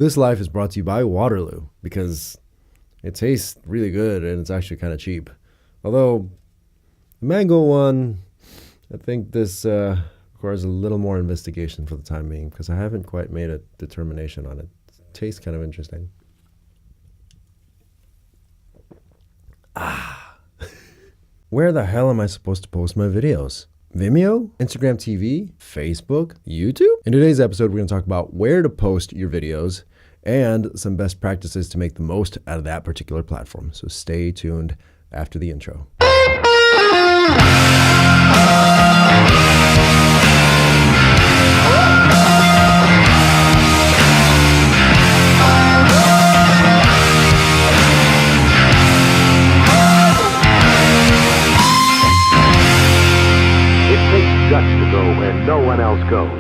This life is brought to you by Waterloo because it tastes really good and it's actually kind of cheap. Although the mango one, I think this requires a little more investigation for the time being because I haven't quite made a determination on it. It tastes kind of interesting. Where the hell am I supposed to post my videos? Vimeo, Instagram TV, Facebook, YouTube? In today's episode, we're going to talk about where to post your videos and some best practices to make the most out of that particular platform. So stay tuned after the intro. To go where no one else goes.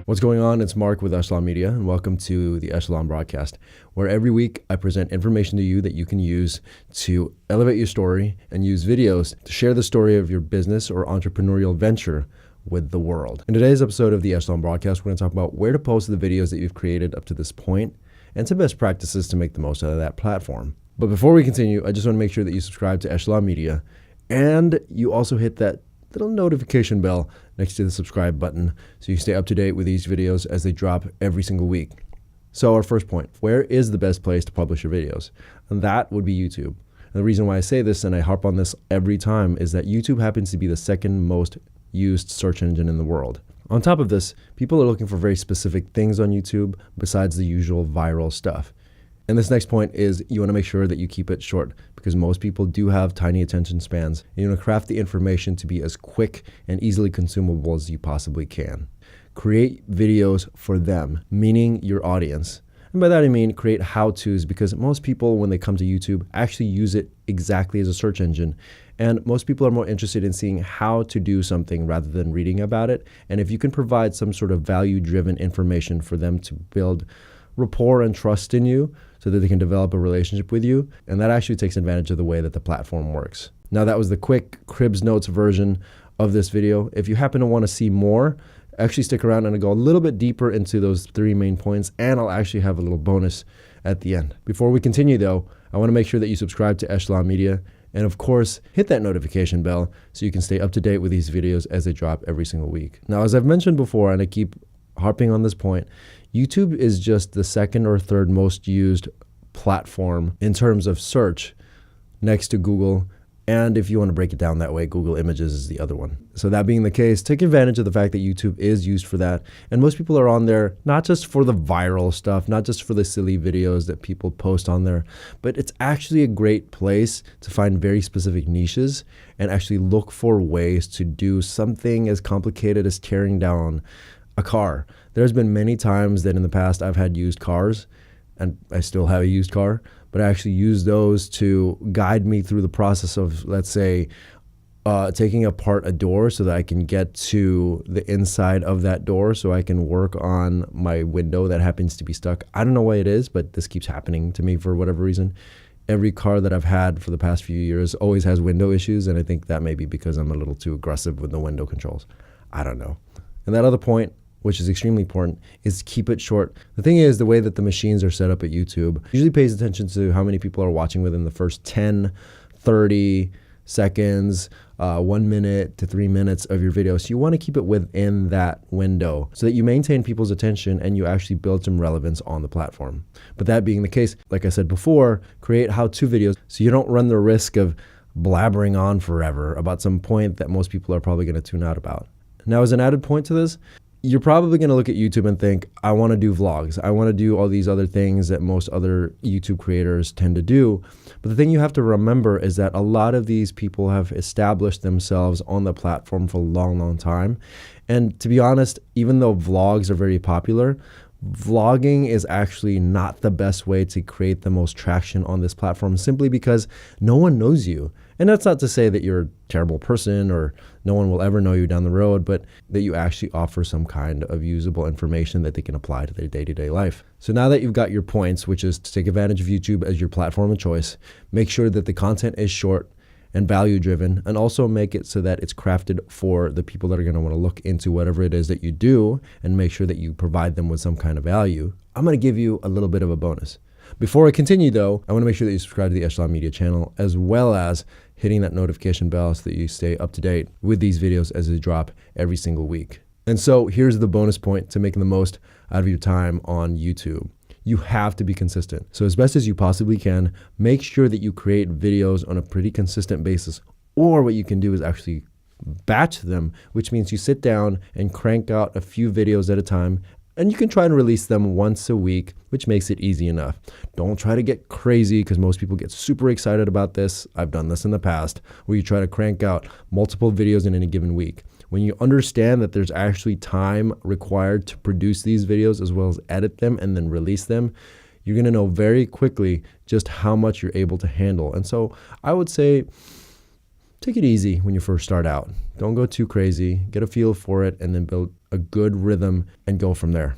What's going on? It's Mark with Echelon Media, and welcome to the Echelon broadcast, where every week I present information to you that you can use to elevate your story and use videos to share the story of your business or entrepreneurial venture with the world. In today's episode of the Echelon broadcast, we're going to talk about where to post the videos that you've created up to this point and some best practices to make the most out of that platform. But before we continue, I just want to make sure that you subscribe to Echelon Media and you also hit that little notification bell next to the subscribe button so you stay up to date with these videos as they drop every single week. So our first point, where is the best place to publish your videos? And that would be YouTube. And the reason why I say this and I harp on this every time is that YouTube happens to be the second most used search engine in the world. On top of this, people are looking for very specific things on YouTube besides the usual viral stuff. And this next point is you want to make sure that you keep it short because most people do have tiny attention spans. You want to craft the information to be as quick and easily consumable as you possibly can. Create videos for them, meaning your audience. And by that I mean create how-tos because most people, when they come to YouTube, actually use it exactly as a search engine. And most people are more interested in seeing how to do something rather than reading about it. And if you can provide some sort of value-driven information for them to build rapport and trust in you so that they can develop a relationship with you. And that actually takes advantage of the way that the platform works. Now that was the quick Cribs Notes version of this video. If you happen to want to see more, actually stick around and I'll go a little bit deeper into those three main points and I'll actually have a little bonus at the end. Before we continue though, I want to make sure that you subscribe to Echelon Media and of course, hit that notification bell so you can stay up to date with these videos as they drop every single week. Now, as I've mentioned before, and I keep harping on this point, YouTube is just the second or third most used platform in terms of search next to Google. And if you want to break it down that way, Google Images is the other one. So that being the case, take advantage of the fact that YouTube is used for that. And most people are on there, not just for the viral stuff, not just for the silly videos that people post on there, but it's actually a great place to find very specific niches and actually look for ways to do something as complicated as tearing down a car. There's been many times that in the past I've had used cars and I still have a used car, but I actually use those to guide me through the process of, let's say, taking apart a door so that I can get to the inside of that door so I can work on my window that happens to be stuck. I don't know why it is, but this keeps happening to me for whatever reason. Every car that I've had for the past few years always has window issues, and I think that may be because I'm a little too aggressive with the window controls. I don't know. And that other point, which is extremely important, is keep it short. The thing is, the way that the machines are set up at YouTube usually pays attention to how many people are watching within the first 10, 30 seconds, 1 minute to 3 minutes of your video. So you want to keep it within that window so that you maintain people's attention and you actually build some relevance on the platform. But that being the case, like I said before, create how-to videos so you don't run the risk of blabbering on forever about some point that most people are probably going to tune out about. Now, as an added point to this, you're probably going to look at YouTube and think, I want to do vlogs. I want to do all these other things that most other YouTube creators tend to do. But the thing you have to remember is that a lot of these people have established themselves on the platform for a long, long time. And to be honest, even though vlogs are very popular, vlogging is actually not the best way to create the most traction on this platform simply because no one knows you. And that's not to say that you're a terrible person or no one will ever know you down the road, but that you actually offer some kind of usable information that they can apply to their day-to-day life. So now that you've got your points, which is to take advantage of YouTube as your platform of choice, make sure that the content is short and value-driven, and also make it so that it's crafted for the people that are going to want to look into whatever it is that you do and make sure that you provide them with some kind of value. I'm going to give you a little bit of a bonus. Before I continue though, I want to make sure that you subscribe to the Echelon Media channel, as well as hitting that notification bell so that you stay up to date with these videos as they drop every single week. And so here's the bonus point to making the most out of your time on YouTube. You have to be consistent. So as best as you possibly can, make sure that you create videos on a pretty consistent basis. Or what you can do is actually batch them, which means you sit down and crank out a few videos at a time, and you can try and release them once a week, which makes it easy enough. Don't try to get crazy, because most people get super excited about this. I've done this in the past, where you try to crank out multiple videos in any given week. When you understand that there's actually time required to produce these videos as well as edit them and then release them, you're going to know very quickly just how much you're able to handle. And so I would say, take it easy when you first start out. Don't go too crazy. Get a feel for it and then build a good rhythm and go from there.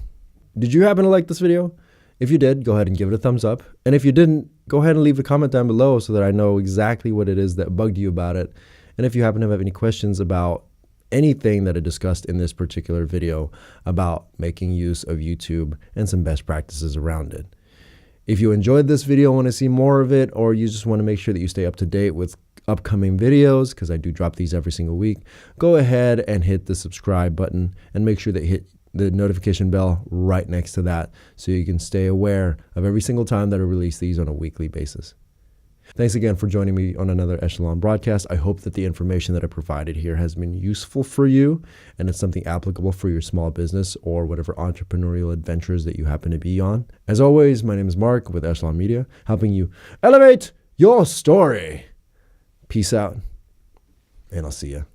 Did you happen to like this video? If you did, go ahead and give it a thumbs up. And if you didn't, go ahead and leave a comment down below so that I know exactly what it is that bugged you about it. And if you happen to have any questions about anything that I discussed in this particular video about making use of YouTube and some best practices around it. If you enjoyed this video, want to see more of it, or you just want to make sure that you stay up to date with upcoming videos, because I do drop these every single week, go ahead and hit the subscribe button and make sure that you hit the notification bell right next to that so you can stay aware of every single time that I release these on a weekly basis. Thanks again for joining me on another Echelon broadcast. I hope that the information that I provided here has been useful for you and it's something applicable for your small business or whatever entrepreneurial adventures that you happen to be on. As always, my name is Mark with Echelon Media, helping you elevate your story. Peace out, and I'll see you.